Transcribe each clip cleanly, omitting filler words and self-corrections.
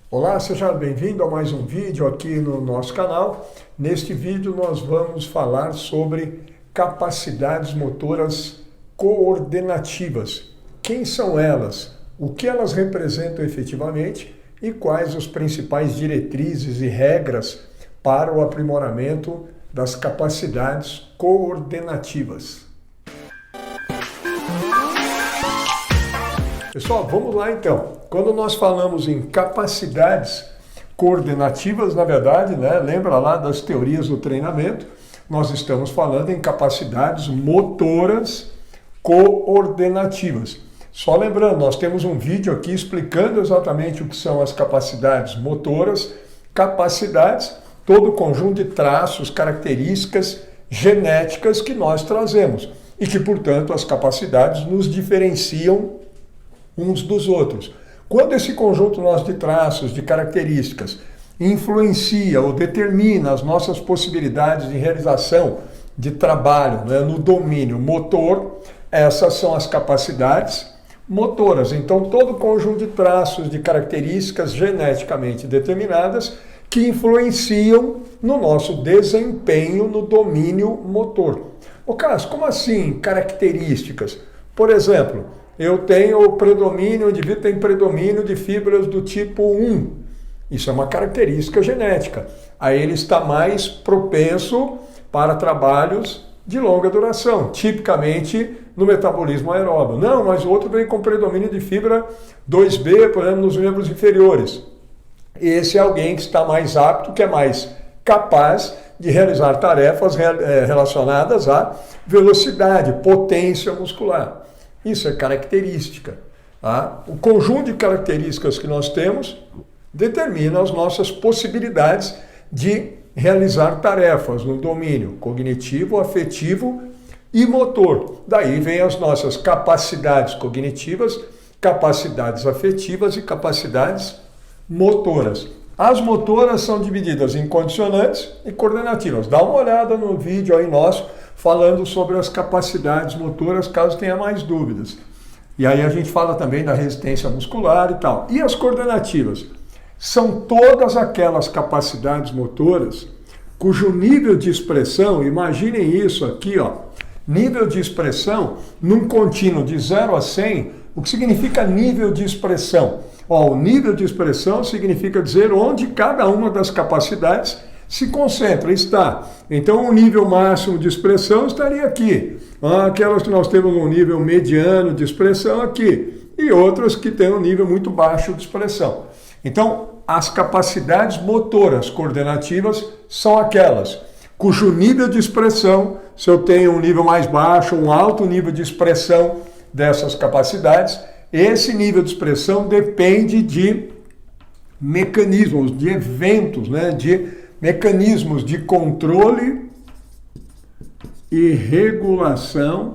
Olá, seja bem-vindo a mais um vídeo aqui no nosso canal. Neste vídeo nós vamos falar sobre capacidades motoras coordenativas. Quem são elas? O que elas representam efetivamente e quais os principais diretrizes e regras para o aprimoramento das capacidades coordenativas. Pessoal, vamos lá então. Quando nós falamos em capacidades coordenativas, na verdade, lembra lá das teorias do treinamento, nós estamos falando em capacidades motoras coordenativas. Só lembrando, nós temos um vídeo aqui explicando exatamente o que são as capacidades motoras, capacidades, todo o conjunto de traços, características genéticas que nós trazemos e que, portanto, as capacidades nos diferenciam uns dos outros. Quando esse conjunto nosso de traços, de características, influencia ou determina as nossas possibilidades de realização de trabalho no domínio motor, essas são as capacidades motoras. Então, todo conjunto de traços, de características geneticamente determinadas que influenciam no nosso desempenho no domínio motor. Ô Carlos, como assim características? Por exemplo, eu tenho o predomínio, o indivíduo tem predomínio de fibras do tipo 1. Isso é uma característica genética. Aí ele está mais propenso para trabalhos de longa duração, tipicamente no metabolismo aeróbio. Não, mas o outro vem com predomínio de fibra 2B, por exemplo, nos membros inferiores. Esse é alguém que está mais apto, que é mais capaz de realizar tarefas relacionadas à velocidade, potência muscular. Isso é característica. Tá? O conjunto de características que nós temos determina as nossas possibilidades de realizar tarefas no domínio cognitivo, afetivo e motor. Daí vem as nossas capacidades cognitivas, capacidades afetivas e capacidades motoras. As motoras são divididas em condicionantes e coordenativas. Dá uma olhada no vídeo aí nosso falando sobre as capacidades motoras, caso tenha mais dúvidas. E aí a gente fala também da resistência muscular e tal. E as coordenativas? São todas aquelas capacidades motoras cujo nível de expressão, imaginem isso aqui, nível de expressão num contínuo de 0 a 100, o que significa nível de expressão? O nível de expressão significa dizer onde cada uma das capacidades se concentra, está. Então, o nível máximo de expressão estaria aqui. Aquelas que nós temos um nível mediano de expressão aqui. E outras que têm um nível muito baixo de expressão. Então, as capacidades motoras coordenativas são aquelas cujo nível de expressão, se eu tenho um nível mais baixo, um alto nível de expressão dessas capacidades, esse nível de expressão depende de mecanismos, de eventos, de mecanismos de controle e regulação,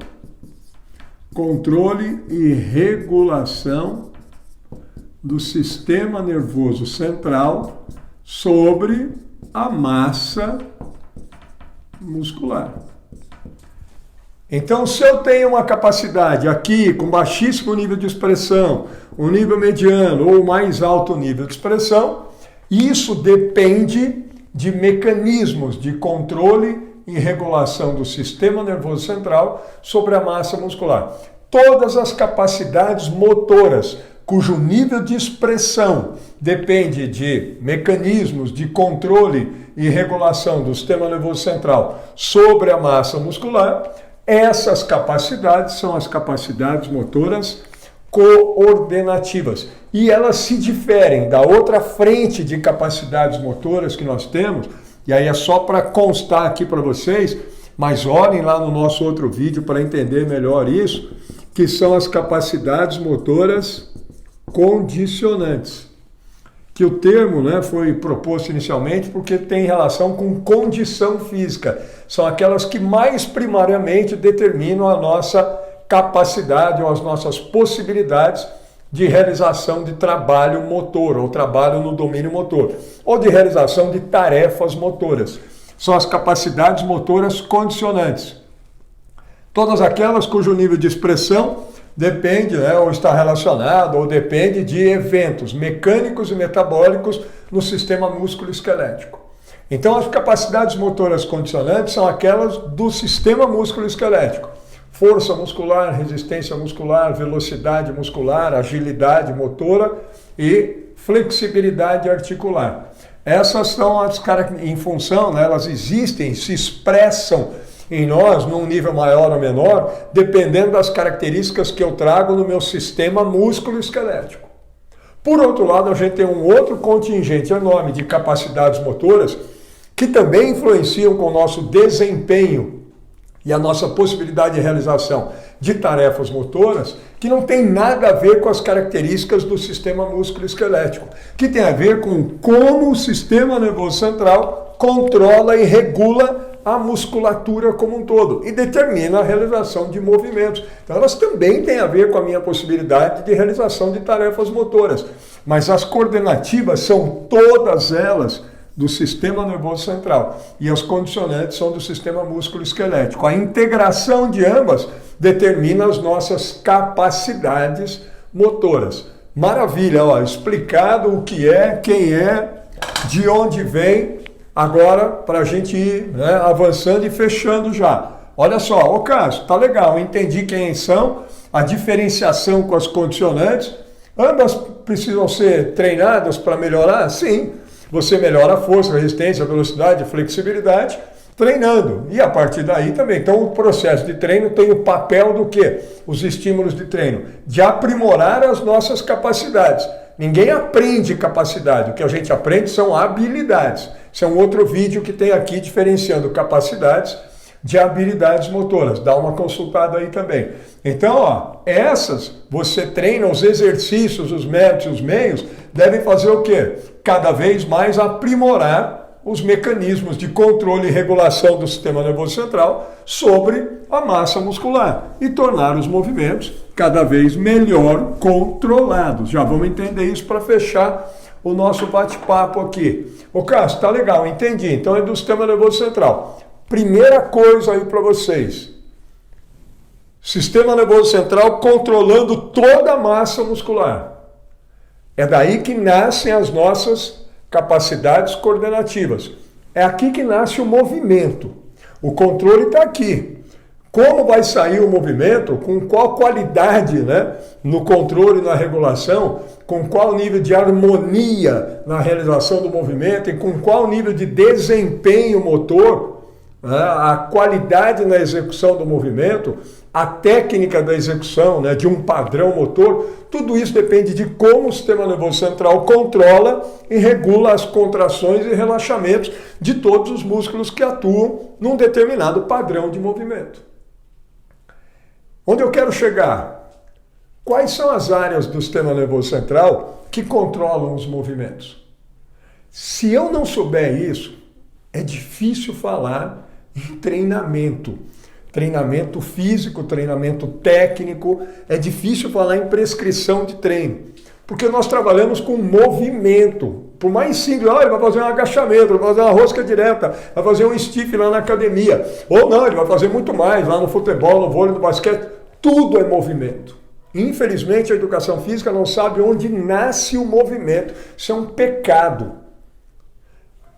do sistema nervoso central sobre a massa muscular. Então, se eu tenho uma capacidade aqui com baixíssimo nível de expressão, um nível mediano ou mais alto nível de expressão, isso depende de mecanismos de controle e regulação do sistema nervoso central sobre a massa muscular. Todas as capacidades motoras cujo nível de expressão depende de mecanismos de controle e regulação do sistema nervoso central sobre a massa muscular, essas capacidades são as capacidades motoras coordenativas. E elas se diferem da outra frente de capacidades motoras que nós temos, e aí é só para constar aqui para vocês, mas olhem lá no nosso outro vídeo para entender melhor isso, que são as capacidades motoras condicionantes. Que o termo foi proposto inicialmente porque tem relação com condição física. São aquelas que mais primariamente determinam a nossa capacidade ou as nossas possibilidades de realização de trabalho motor, ou trabalho no domínio motor, ou de realização de tarefas motoras. São as capacidades motoras condicionantes. Todas aquelas cujo nível de expressão depende, né, ou está relacionado, ou depende de eventos mecânicos e metabólicos no sistema músculo-esquelético. Então, as capacidades motoras condicionantes são aquelas do sistema músculo-esquelético. Força muscular, resistência muscular, velocidade muscular, agilidade motora e flexibilidade articular. Essas são as características, em função, né, elas existem, se expressam em nós num nível maior ou menor, dependendo das características que eu trago no meu sistema músculo-esquelético. Por outro lado, a gente tem um outro contingente enorme de capacidades motoras que também influenciam com o nosso desempenho e a nossa possibilidade de realização de tarefas motoras, que não tem nada a ver com as características do sistema músculo-esquelético, que tem a ver com como o sistema nervoso central controla e regula a musculatura como um todo e determina a realização de movimentos. Então elas também têm a ver com a minha possibilidade de realização de tarefas motoras, mas as coordenativas são todas elas do sistema nervoso central e as condicionantes são do sistema músculo-esquelético. A integração de ambas determina as nossas capacidades motoras. Maravilha, ó, explicado o que é, quem é, de onde vem. Agora, para a gente ir, né, avançando e fechando já. Olha só, ô Cássio, tá legal, entendi quem são, a diferenciação com as condicionantes. Ambas precisam ser treinadas para melhorar? Sim. Você melhora a força, a resistência, a velocidade, a flexibilidade, treinando. E a partir daí também. Então o processo de treino tem o papel do quê? Os estímulos de treino. De aprimorar as nossas capacidades. Ninguém aprende capacidade. O que a gente aprende são habilidades. Esse é um outro vídeo que tem aqui diferenciando capacidades de habilidades motoras. Dá uma consultada aí também. Então, ó, essas você treina, os exercícios, os métodos, os meios, devem fazer o quê? Cada vez mais aprimorar os mecanismos de controle e regulação do sistema nervoso central sobre a massa muscular e tornar os movimentos cada vez melhor controlados. Já vamos entender isso para fechar o nosso bate-papo aqui. Ô Cássio, tá legal, entendi. Então é do sistema nervoso central. Primeira coisa aí para vocês. Sistema nervoso central controlando toda a massa muscular. É daí que nascem as nossas capacidades coordenativas. É aqui que nasce o movimento. O controle está aqui. Como vai sair o movimento, com qual qualidade, né, no controle e na regulação, com qual nível de harmonia na realização do movimento e com qual nível de desempenho motor, né, a qualidade na execução do movimento, a técnica da execução, né, de um padrão motor, tudo isso depende de como o sistema nervoso central controla e regula as contrações e relaxamentos de todos os músculos que atuam num determinado padrão de movimento. Onde eu quero chegar? Quais são as áreas do sistema nervoso central que controlam os movimentos? Se eu não souber isso, é difícil falar em treinamento. Treinamento físico, treinamento técnico, é difícil falar em prescrição de treino, porque nós trabalhamos com movimento. Por mais simples, ele vai fazer um agachamento, vai fazer uma rosca direta, vai fazer um stiff lá na academia, ou não, ele vai fazer muito mais lá no futebol, no vôlei, no basquete, tudo é movimento. Infelizmente a educação física não sabe onde nasce o movimento, isso é um pecado.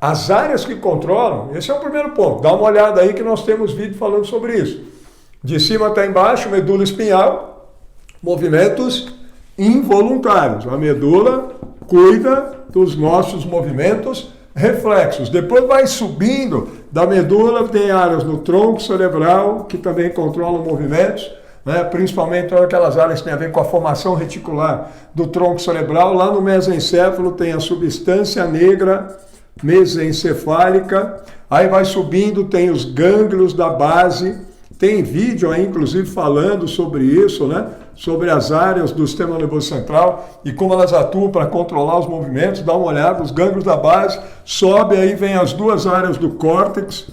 As áreas que controlam, esse é o primeiro ponto. Dá uma olhada aí que nós temos vídeo falando sobre isso. De cima até embaixo, medula espinhal, movimentos involuntários. A medula cuida dos nossos movimentos reflexos. Depois vai subindo da medula, tem áreas no tronco cerebral que também controlam movimentos, né? Principalmente aquelas áreas que têm a ver com a formação reticular do tronco cerebral. Lá no mesencéfalo tem a substância negra mesencefálica, aí vai subindo, tem os gânglios da base, tem vídeo aí inclusive falando sobre isso, né? Sobre as áreas do sistema nervoso central e como elas atuam para controlar os movimentos. Dá uma olhada, os gânglios da base, sobe aí, vem as duas áreas do córtex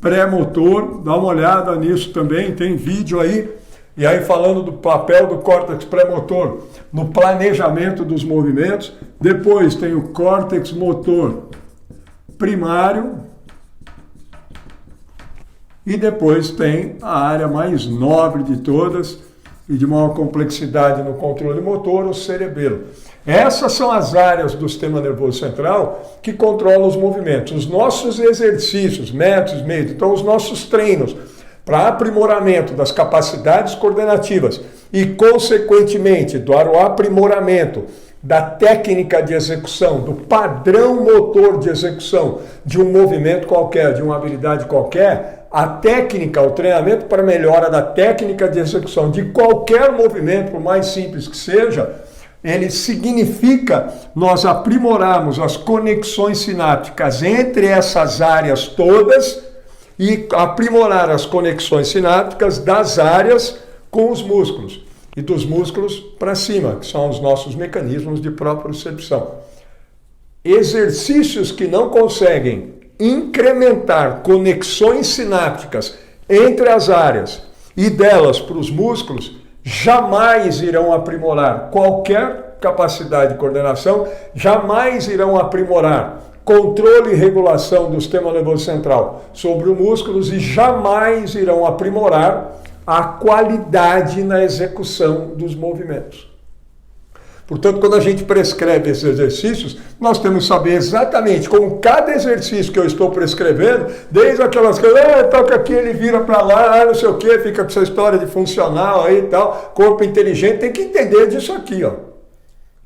pré-motor, dá uma olhada nisso também, tem vídeo aí. E aí falando do papel do córtex pré-motor no planejamento dos movimentos. Depois tem o córtex motor primário. E depois tem a área mais nobre de todas e de maior complexidade no controle motor, o cerebelo. Essas são as áreas do sistema nervoso central que controlam os movimentos. Os nossos exercícios, métodos, meios, então os nossos treinos para aprimoramento das capacidades coordenativas e, consequentemente, do aprimoramento da técnica de execução, do padrão motor de execução de um movimento qualquer, de uma habilidade qualquer, a técnica, o treinamento para melhora da técnica de execução de qualquer movimento, por mais simples que seja, ele significa nós aprimorarmos as conexões sinápticas entre essas áreas todas e aprimorar as conexões sinápticas das áreas com os músculos. E dos músculos para cima, que são os nossos mecanismos de propriocepção. Exercícios que não conseguem incrementar conexões sinápticas entre as áreas e delas para os músculos, jamais irão aprimorar qualquer capacidade de coordenação, jamais irão aprimorar controle e regulação do sistema nervoso central sobre os músculos e jamais irão aprimorar a qualidade na execução dos movimentos. Portanto, quando a gente prescreve esses exercícios, nós temos que saber exatamente como cada exercício que eu estou prescrevendo, desde aquelas coisas, toca aqui, ele vira para lá, não sei o que, fica com essa história de funcional aí e tal, corpo inteligente, tem que entender disso aqui, ó.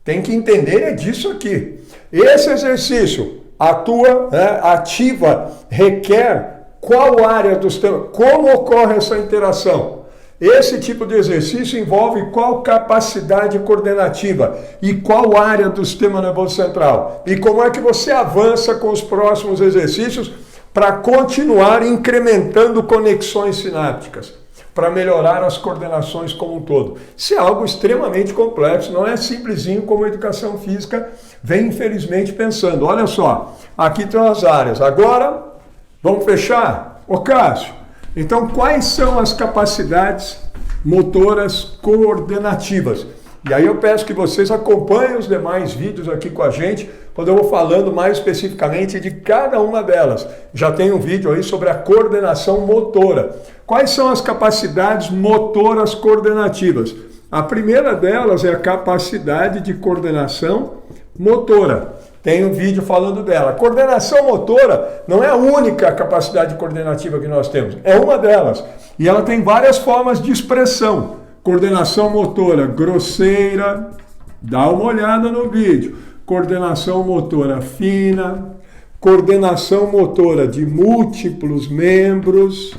Tem que entender disso aqui. Esse exercício atua, ativa, requer qual área do sistema, como ocorre essa interação. Esse tipo de exercício envolve qual capacidade coordenativa e qual área do sistema nervoso central. E como é que você avança com os próximos exercícios para continuar incrementando conexões sinápticas, para melhorar as coordenações como um todo. Isso é algo extremamente complexo, não é simplesinho como a educação física vem infelizmente pensando. Olha só, aqui estão as áreas. Agora, vamos fechar? Ô Cássio, então quais são as capacidades motoras coordenativas? E aí eu peço que vocês acompanhem os demais vídeos aqui com a gente, quando eu vou falando mais especificamente de cada uma delas. Já tem um vídeo aí sobre a coordenação motora. Quais são as capacidades motoras coordenativas? A primeira delas é a capacidade de coordenação motora. Tem um vídeo falando dela. Coordenação motora não é a única capacidade coordenativa que nós temos, é uma delas. E ela tem várias formas de expressão. Coordenação motora grosseira, dá uma olhada no vídeo. Coordenação motora fina, coordenação motora de múltiplos membros.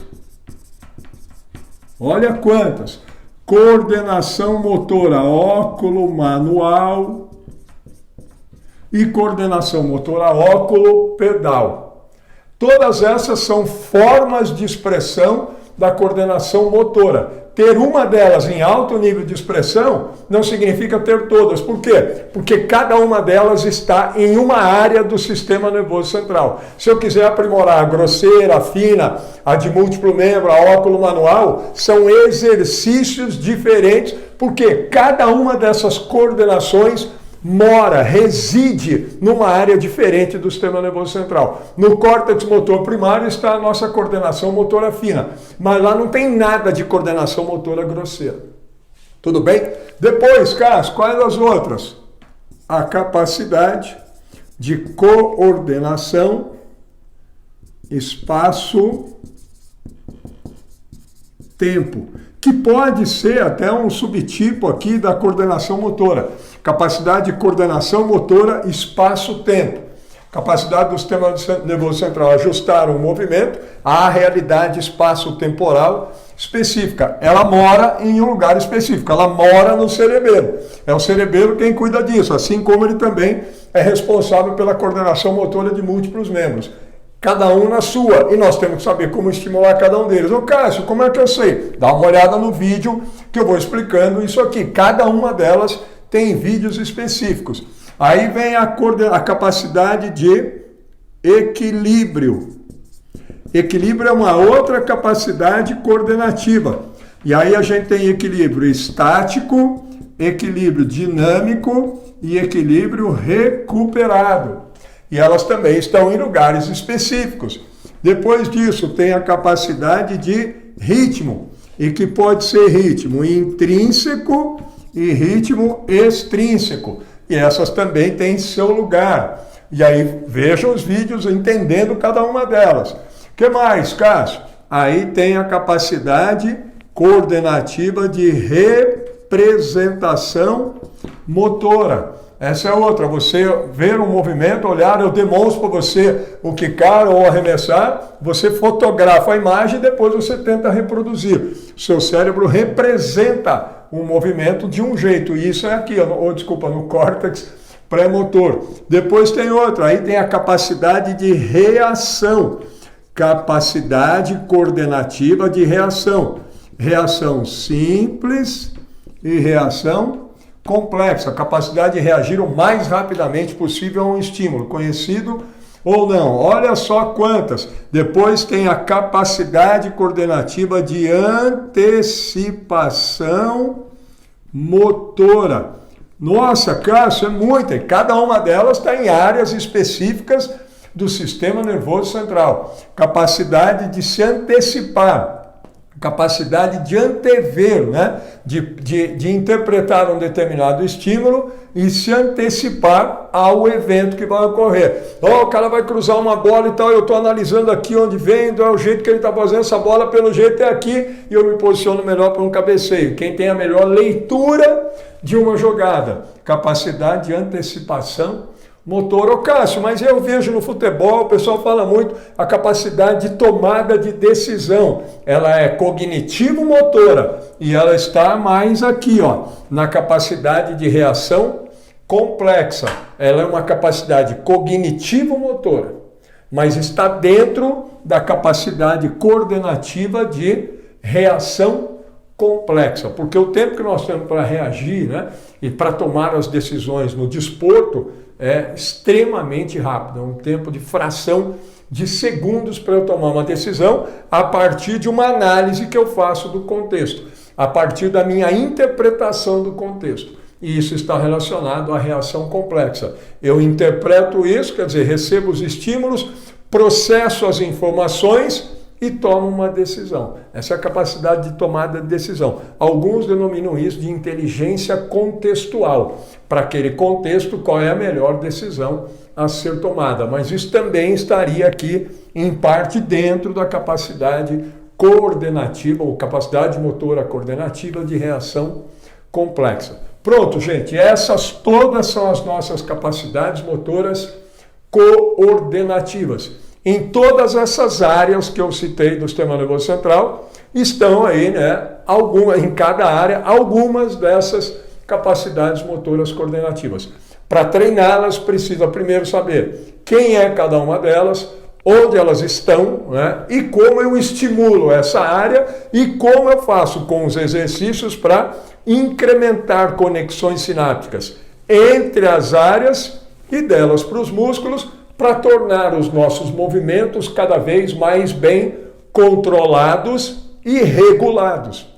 Olha quantas. Coordenação motora óculo-manual e coordenação motora óculo-pedal. Todas essas são formas de expressão da coordenação motora. Ter uma delas em alto nível de expressão não significa ter todas. Por quê? Porque cada uma delas está em uma área do sistema nervoso central. Se eu quiser aprimorar a grosseira, a fina, a de múltiplo membro, a óculo manual, são exercícios diferentes, porque cada uma dessas coordenações reside numa área diferente do sistema nervoso central. No córtex motor primário está a nossa coordenação motora fina, mas lá não tem nada de coordenação motora grosseira. Tudo bem? Depois, Cássio, quais as outras? A capacidade de coordenação espaço-tempo, que pode ser até um subtipo aqui da coordenação motora. Capacidade de coordenação motora espaço-tempo. Capacidade do sistema nervoso central ajustar um movimento à realidade espaço-temporal específica. Ela mora em um lugar específico, ela mora no cerebelo. É o cerebelo quem cuida disso, assim como ele também é responsável pela coordenação motora de múltiplos membros. Cada um na sua, e nós temos que saber como estimular cada um deles. Ô Cássio, como é que eu sei? Dá uma olhada no vídeo que eu vou explicando isso aqui. Cada uma delas tem vídeos específicos. Aí vem a capacidade de equilíbrio. Equilíbrio é uma outra capacidade coordenativa. E aí a gente tem equilíbrio estático, equilíbrio dinâmico e equilíbrio recuperado. E elas também estão em lugares específicos. Depois disso, tem a capacidade de ritmo, e que pode ser ritmo intrínseco e ritmo extrínseco. E essas também têm seu lugar. E aí vejam os vídeos entendendo cada uma delas. O que mais, Cássio? Aí tem a capacidade coordenativa de representação motora. Essa é outra, você ver um movimento, olhar, eu demonstro para você o quicar ou arremessar, você fotografa a imagem e depois você tenta reproduzir. O seu cérebro representa um movimento de um jeito, e isso é aqui, no córtex pré-motor. Depois tem outra, aí tem a capacidade de reação, capacidade coordenativa de reação. Reação simples e reação complexa, capacidade de reagir o mais rapidamente possível a um estímulo, conhecido ou não. Olha só quantas. Depois tem a capacidade coordenativa de antecipação motora. Nossa, Cássio, é muita. E cada uma delas está em áreas específicas do sistema nervoso central. Capacidade de se antecipar. Capacidade de antever, né? de interpretar um determinado estímulo e se antecipar ao evento que vai ocorrer. O cara vai cruzar uma bola e tal, eu estou analisando aqui onde vem, é o jeito que ele está fazendo essa bola, pelo jeito é aqui, e eu me posiciono melhor para um cabeceio. Quem tem a melhor leitura de uma jogada, capacidade de antecipação motor. Ô Cássio, mas eu vejo no futebol, o pessoal fala muito, a capacidade de tomada de decisão. Ela é cognitivo-motora e ela está mais aqui, ó, na capacidade de reação complexa. Ela é uma capacidade cognitivo-motora, mas está dentro da capacidade coordenativa de reação complexa, porque o tempo que nós temos para reagir, né, e para tomar as decisões no desporto é extremamente rápido, é um tempo de fração de segundos para eu tomar uma decisão a partir de uma análise que eu faço do contexto, a partir da minha interpretação do contexto. E isso está relacionado à reação complexa. Eu interpreto isso, quer dizer, recebo os estímulos, processo as informações e tomo uma decisão. Essa é a capacidade de tomada de decisão. Alguns denominam isso de inteligência contextual. Para aquele contexto, qual é a melhor decisão a ser tomada. Mas isso também estaria aqui, em parte, dentro da capacidade coordenativa, ou capacidade motora coordenativa de reação complexa. Pronto, gente. Essas todas são as nossas capacidades motoras coordenativas. Em todas essas áreas que eu citei do sistema nervoso central, estão aí, né, em cada área, algumas dessas capacidades motoras coordenativas. Para treiná-las, precisa primeiro saber quem é cada uma delas, onde elas estão, né, e como eu estimulo essa área e como eu faço com os exercícios para incrementar conexões sinápticas entre as áreas e delas para os músculos, para tornar os nossos movimentos cada vez mais bem controlados e regulados.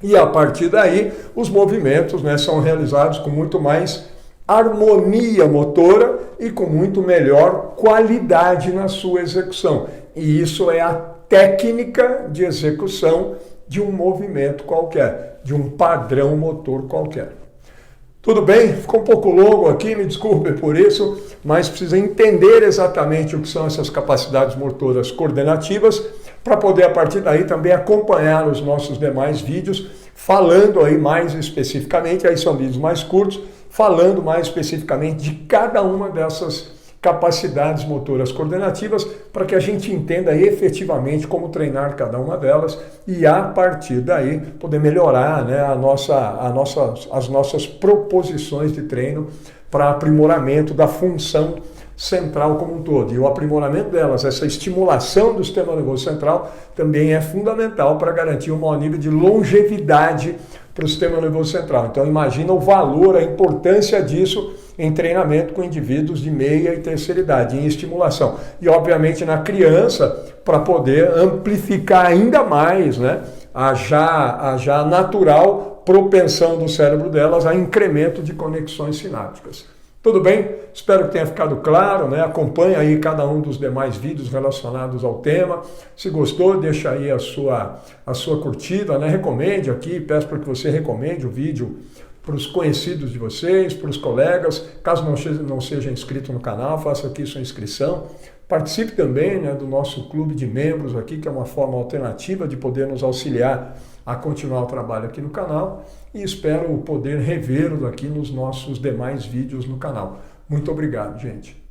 E a partir daí, os movimentos, né, são realizados com muito mais harmonia motora e com muito melhor qualidade na sua execução. E isso é a técnica de execução de um movimento qualquer, de um padrão motor qualquer. Tudo bem? Ficou um pouco longo aqui, me desculpe por isso, mas precisa entender exatamente o que são essas capacidades motoras coordenativas para poder, a partir daí, também acompanhar os nossos demais vídeos, falando aí mais especificamente, aí são vídeos mais curtos, falando mais especificamente de cada uma dessas capacidades motoras coordenativas, para que a gente entenda efetivamente como treinar cada uma delas e, a partir daí, poder melhorar, né, as nossas proposições de treino para aprimoramento da função central como um todo. E o aprimoramento delas, essa estimulação do sistema nervoso central, também é fundamental para garantir um maior nível de longevidade para o sistema nervoso central. Então imagina o valor, a importância disso em treinamento com indivíduos de meia e terceira idade, em estimulação. E obviamente na criança, para poder amplificar ainda mais, né, a já natural propensão do cérebro delas a incremento de conexões sinápticas. Tudo bem? Espero que tenha ficado claro, né? Acompanhe aí cada um dos demais vídeos relacionados ao tema. Se gostou, deixa aí a sua curtida, né? Recomende aqui, peço para que você recomende o vídeo para os conhecidos de vocês, para os colegas. Caso não seja inscrito no canal, faça aqui sua inscrição. Participe também, né, do nosso clube de membros aqui, que é uma forma alternativa de poder nos auxiliar a continuar o trabalho aqui no canal, e espero poder revê-lo aqui nos nossos demais vídeos no canal. Muito obrigado, gente.